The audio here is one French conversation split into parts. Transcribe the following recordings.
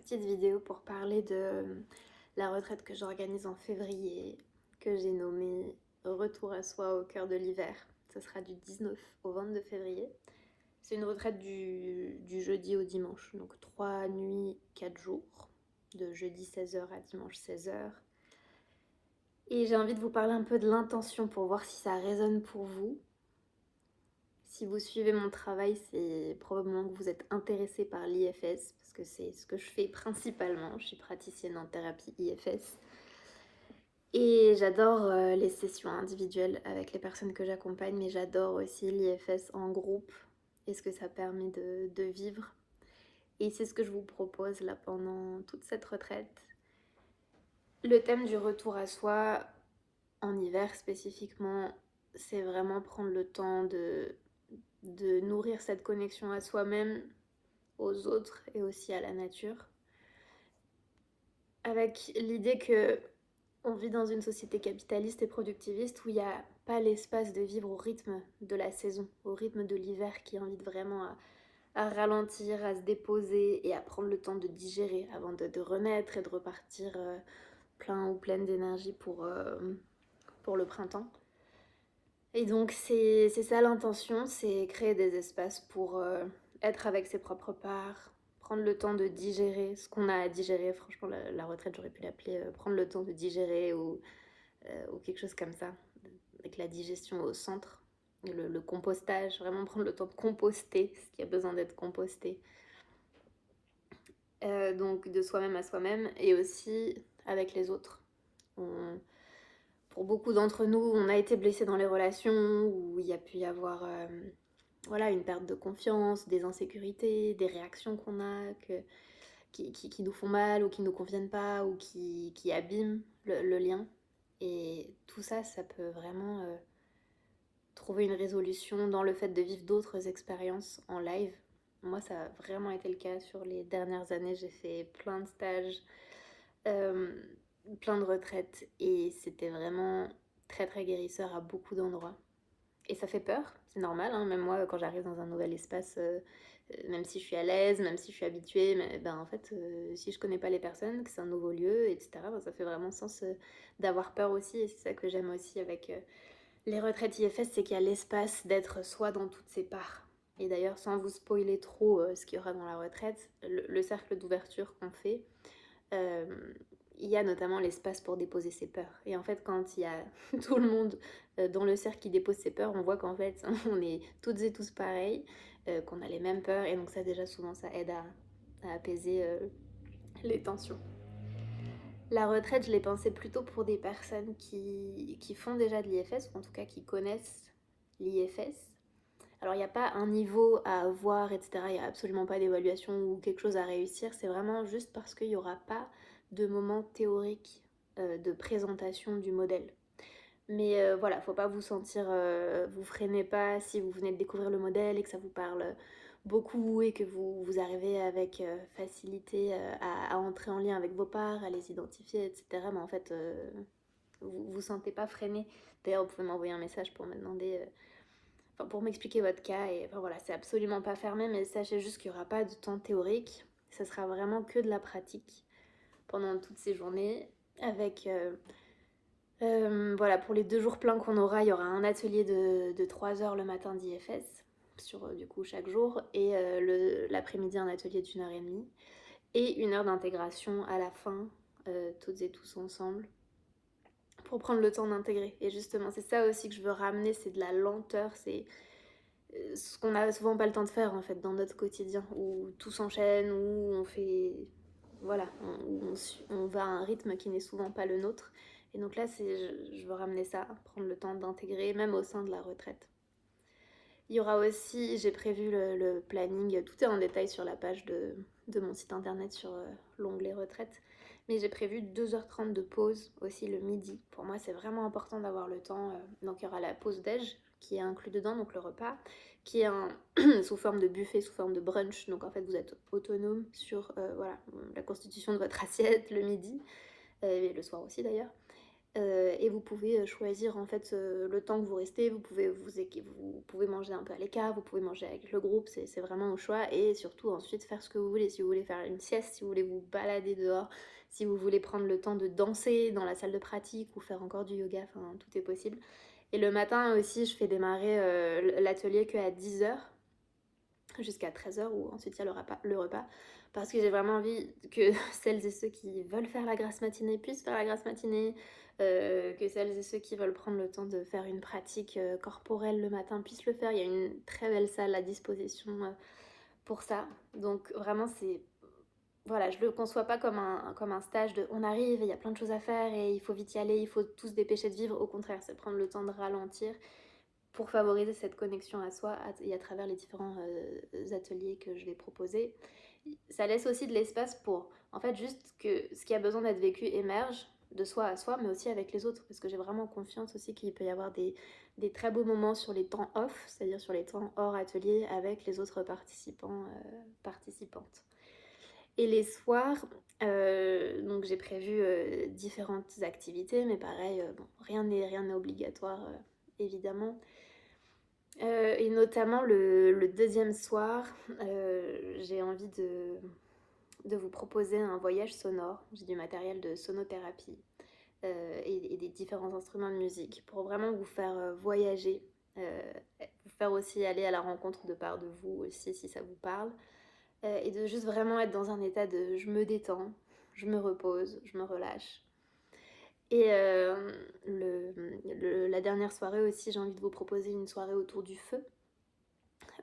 petite vidéo pour parler de la retraite que j'organise en février, que j'ai nommée Retour à soi au cœur de l'hiver. Ce sera du 19 au 22 février. C'est une retraite du jeudi au dimanche, donc 3 nuits, 4 jours, de jeudi 16h à dimanche 16h. Et j'ai envie de vous parler un peu de l'intention pour voir si ça résonne pour vous. Si vous suivez mon travail, c'est probablement que vous êtes intéressé par l'IFS, parce que c'est ce que je fais principalement. Je suis praticienne en thérapie IFS. Et j'adore les sessions individuelles avec les personnes que j'accompagne, mais j'adore aussi l'IFS en groupe et ce que ça permet de vivre. Et c'est ce que je vous propose là pendant toute cette retraite. Le thème du retour à soi, en hiver spécifiquement, c'est vraiment prendre le temps de nourrir cette connexion à soi-même, aux autres et aussi à la nature. Avec l'idée que on vit dans une société capitaliste et productiviste où il n'y a pas l'espace de vivre au rythme de la saison, au rythme de l'hiver qui invite vraiment à ralentir, à se déposer et à prendre le temps de digérer avant de renaître et de repartir plein ou pleine d'énergie pour le printemps. Et donc c'est ça l'intention, c'est créer des espaces pour être avec ses propres parts, prendre le temps de digérer ce qu'on a à digérer. Franchement, la retraite, j'aurais pu l'appeler prendre le temps de digérer ou quelque chose comme ça, avec la digestion au centre, le compostage, vraiment prendre le temps de composter ce qui a besoin d'être composté. Donc de soi-même à soi-même et aussi avec les autres. Pour beaucoup d'entre nous, on a été blessés dans les relations où il y a pu y avoir voilà, une perte de confiance, des insécurités, des réactions qu'on a qui nous font mal ou qui ne nous conviennent pas ou qui abîment le lien. Et tout ça, ça peut vraiment trouver une résolution dans le fait de vivre d'autres expériences en live. Moi, ça a vraiment été le cas sur les dernières années. J'ai fait plein de stages, euh, plein de retraites et c'était vraiment très très guérisseur à beaucoup d'endroits. Et ça fait peur, c'est normal, hein. Même moi quand j'arrive dans un nouvel espace, même si je suis à l'aise, même si je suis habituée, mais, ben, en fait si je connais pas les personnes, que c'est un nouveau lieu, etc., ben, ça fait vraiment sens d'avoir peur aussi. Et c'est ça que j'aime aussi avec les retraites IFS, c'est qu'il y a l'espace d'être soi dans toutes ses parts. Et d'ailleurs, sans vous spoiler trop ce qu'il y aura dans la retraite, le cercle d'ouverture qu'on fait, euh, il y a notamment l'espace pour déposer ses peurs. Et en fait, quand il y a tout le monde dans le cercle qui dépose ses peurs, on voit qu'en fait, on est toutes et tous pareils, qu'on a les mêmes peurs. Et donc ça, déjà, souvent, ça aide à apaiser les tensions. La retraite, je l'ai pensée plutôt pour des personnes qui font déjà de l'IFS, ou en tout cas qui connaissent l'IFS. Alors, il n'y a pas un niveau à avoir, etc. Il n'y a absolument pas d'évaluation ou quelque chose à réussir. C'est vraiment juste parce qu'il n'y aura pas de moment théorique de présentation du modèle. Mais voilà, faut pas vous sentir, vous freinez pas si vous venez de découvrir le modèle et que ça vous parle beaucoup et que vous arrivez avec facilité à entrer en lien avec vos parts, à les identifier, etc. Mais en fait, vous vous sentez pas freiné. D'ailleurs, vous pouvez m'envoyer un message pour me demander, enfin, pour m'expliquer votre cas. Et enfin voilà, c'est absolument pas fermé, mais sachez juste qu'il n'y aura pas de temps théorique. Ça sera vraiment que de la pratique pendant toutes ces journées avec voilà, pour les 2 jours pleins qu'on aura, il y aura un atelier de 3 heures le matin d'IFS, sur du coup chaque jour, et l'après-midi un atelier d'1 h 30, et 1 heure d'intégration à la fin, toutes et tous ensemble, pour prendre le temps d'intégrer. Et justement, c'est ça aussi que je veux ramener, c'est de la lenteur, c'est ce qu'on a souvent pas le temps de faire en fait dans notre quotidien, où tout s'enchaîne, où on fait... Voilà, on va à un rythme qui n'est souvent pas le nôtre. Et donc là, je veux ramener ça, prendre le temps d'intégrer, même au sein de la retraite. Il y aura aussi, j'ai prévu le planning, tout est en détail sur la page de mon site internet sur l'onglet retraite. Mais j'ai prévu 2h30 de pause aussi le midi. Pour moi, c'est vraiment important d'avoir le temps. Donc il y aura la pause déj qui est inclus dedans, donc le repas, qui est sous forme de buffet, sous forme de brunch. Donc en fait, vous êtes autonome sur voilà, la constitution de votre assiette le midi, et le soir aussi d'ailleurs. Et vous pouvez choisir en fait le temps que vous restez, vous pouvez manger un peu à l'écart, vous pouvez manger avec le groupe, c'est vraiment au choix. Et surtout ensuite faire ce que vous voulez, si vous voulez faire une sieste, si vous voulez vous balader dehors, si vous voulez prendre le temps de danser dans la salle de pratique ou faire encore du yoga, enfin tout est possible. Et le matin aussi je fais démarrer l'atelier qu'à 10h jusqu'à 13h où ensuite il y a le repas parce que j'ai vraiment envie que celles et ceux qui veulent faire la grasse matinée puissent faire la grasse matinée, que celles et ceux qui veulent prendre le temps de faire une pratique corporelle le matin puissent le faire. Il y a une très belle salle à disposition pour ça. Donc vraiment c'est... Voilà, je le conçois pas comme un stage de on arrive et il y a plein de choses à faire et il faut vite y aller, il faut tous se dépêcher de vivre. Au contraire, c'est prendre le temps de ralentir pour favoriser cette connexion à soi et à travers les différents ateliers que je vais proposer. Ça laisse aussi de l'espace pour, en fait, juste que ce qui a besoin d'être vécu émerge de soi à soi, mais aussi avec les autres, parce que j'ai vraiment confiance aussi qu'il peut y avoir des très beaux moments sur les temps off, c'est-à-dire sur les temps hors atelier, avec les autres participants, participantes. Et les soirs, donc j'ai prévu différentes activités, mais pareil, bon, rien n'est obligatoire, évidemment. Et notamment le deuxième soir, j'ai envie de vous proposer un voyage sonore. J'ai du matériel de sonothérapie et des différents instruments de musique pour vraiment vous faire voyager, vous faire aussi aller à la rencontre de part de vous aussi si ça vous parle, et de juste vraiment être dans un état de je me détends, je me repose, je me relâche. Et la dernière soirée aussi, j'ai envie de vous proposer une soirée autour du feu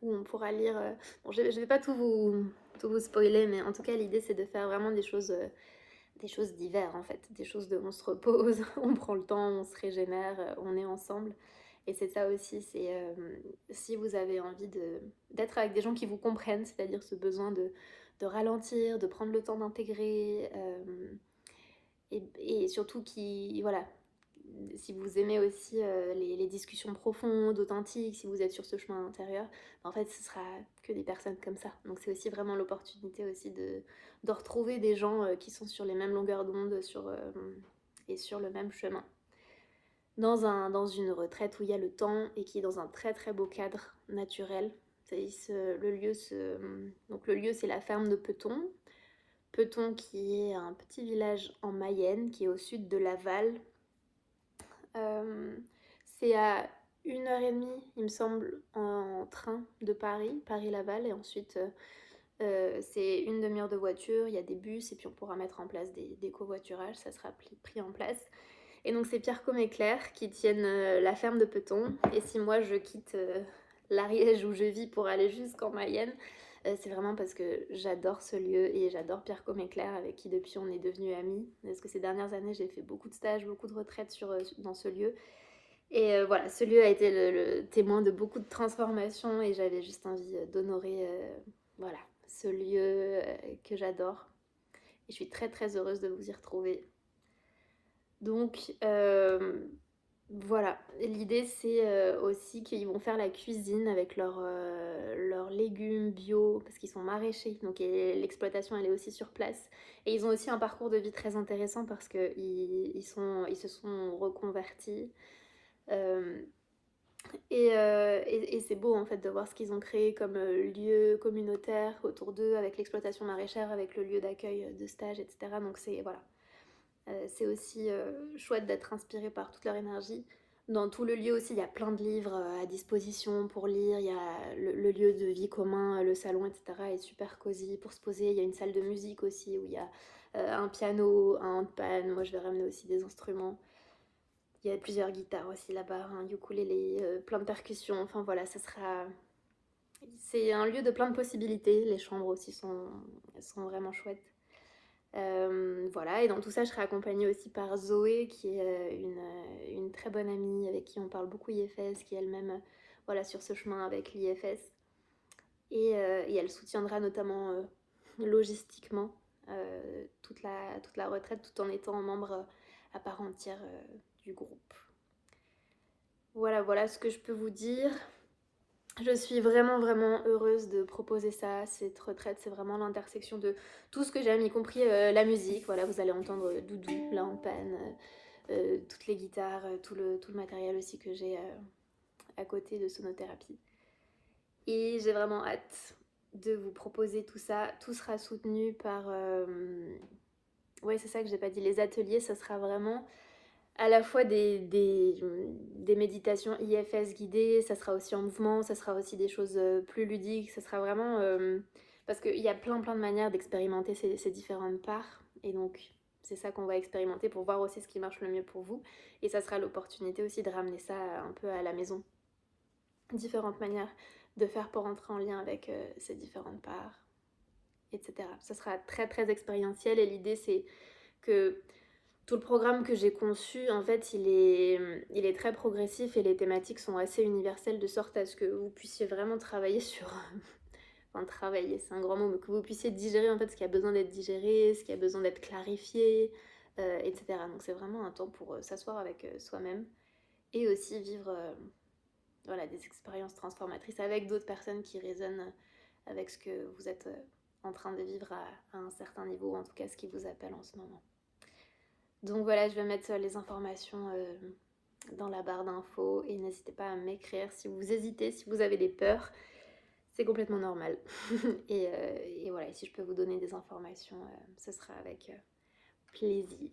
où on pourra lire. Bon, je vais pas tout vous spoiler, mais en tout cas, l'idée c'est de faire vraiment des choses d'hiver en fait, des choses de on se repose, on prend le temps, on se régénère, on est ensemble. Et c'est ça aussi, c'est si vous avez envie d'être avec des gens qui vous comprennent, c'est-à-dire ce besoin de ralentir, de prendre le temps d'intégrer, et surtout qui, voilà, si vous aimez aussi les discussions profondes, authentiques, si vous êtes sur ce chemin intérieur, en fait ce sera que des personnes comme ça. Donc c'est aussi vraiment l'opportunité aussi de retrouver des gens qui sont sur les mêmes longueurs d'onde et sur le même chemin. Dans une retraite où il y a le temps et qui est dans un très très beau cadre naturel. Donc le lieu c'est la ferme de Peton. Peton qui est un petit village en Mayenne qui est au sud de Laval. C'est à 1h30, il me semble, en train de Paris, Paris-Laval, et ensuite c'est une demi-heure de voiture, il y a des bus, et puis on pourra mettre en place des covoiturages, ça sera pris en place. Et donc c'est Pierre et Claire qui tiennent la ferme de Peton, et si moi je quitte l'Ariège où je vis pour aller jusqu'en Mayenne, c'est vraiment parce que j'adore ce lieu et j'adore Pierre et Claire avec qui depuis on est devenus amis. Parce que ces dernières années j'ai fait beaucoup de stages, beaucoup de retraites dans ce lieu. Et voilà, ce lieu a été le témoin de beaucoup de transformations et j'avais juste envie d'honorer voilà, ce lieu que j'adore. Et je suis très très heureuse de vous y retrouver. Donc voilà, l'idée c'est aussi qu'ils vont faire la cuisine avec leurs légumes bio parce qu'ils sont maraîchers, donc l'exploitation elle est aussi sur place. Et ils ont aussi un parcours de vie très intéressant parce qu'ils se sont reconvertis. Euh, et c'est beau en fait de voir ce qu'ils ont créé comme lieu communautaire autour d'eux avec l'exploitation maraîchère, avec le lieu d'accueil de stage, etc. Donc c'est voilà, c'est aussi chouette d'être inspiré par toute leur énergie. Dans tout le lieu aussi, il y a plein de livres à disposition pour lire. Il y a le lieu de vie commun, le salon, etc. est super cosy pour se poser. Il y a une salle de musique aussi où il y a un piano, un handpan. Moi, je vais ramener aussi des instruments. Il y a plusieurs guitares aussi là-bas, un ukulélé, plein de percussions. Enfin voilà, ça sera... C'est un lieu de plein de possibilités. Les chambres aussi sont vraiment chouettes. Voilà, et dans tout ça, je serai accompagnée aussi par Zoé, qui est une très bonne amie avec qui on parle beaucoup IFS, qui est elle-même voilà, sur ce chemin avec l'IFS. Et elle soutiendra notamment logistiquement toute la retraite, tout en étant membre à part entière du groupe. Voilà ce que je peux vous dire. Je suis vraiment vraiment heureuse de proposer ça. Cette retraite, c'est vraiment l'intersection de tout ce que j'aime, y compris la musique. Voilà, vous allez entendre Doudou, la handpan, toutes les guitares, tout le matériel aussi que j'ai à côté de sonothérapie. Et j'ai vraiment hâte de vous proposer tout ça. Tout sera soutenu par... Ouais, c'est ça que j'ai pas dit. Les ateliers, ça sera vraiment à la fois des méditations IFS guidées, ça sera aussi en mouvement, ça sera aussi des choses plus ludiques, ça sera vraiment... parce qu'il y a plein de manières d'expérimenter ces différentes parts. Et donc, c'est ça qu'on va expérimenter pour voir aussi ce qui marche le mieux pour vous. Et ça sera l'opportunité aussi de ramener ça un peu à la maison. Différentes manières de faire pour entrer en lien avec ces différentes parts, etc. Ça sera très expérientiel et l'idée c'est que tout le programme que j'ai conçu, en fait, il est très progressif et les thématiques sont assez universelles de sorte à ce que vous puissiez vraiment travailler sur... enfin, travailler, c'est un grand mot, mais que vous puissiez digérer en fait ce qui a besoin d'être digéré, ce qui a besoin d'être clarifié, etc. Donc c'est vraiment un temps pour s'asseoir avec soi-même et aussi vivre voilà, des expériences transformatrices avec d'autres personnes qui résonnent avec ce que vous êtes en train de vivre à un certain niveau, en tout cas ce qui vous appelle en ce moment. Donc voilà, je vais mettre les informations dans la barre d'infos et n'hésitez pas à m'écrire si vous hésitez, si vous avez des peurs, c'est complètement normal. et voilà, si je peux vous donner des informations, ce sera avec plaisir.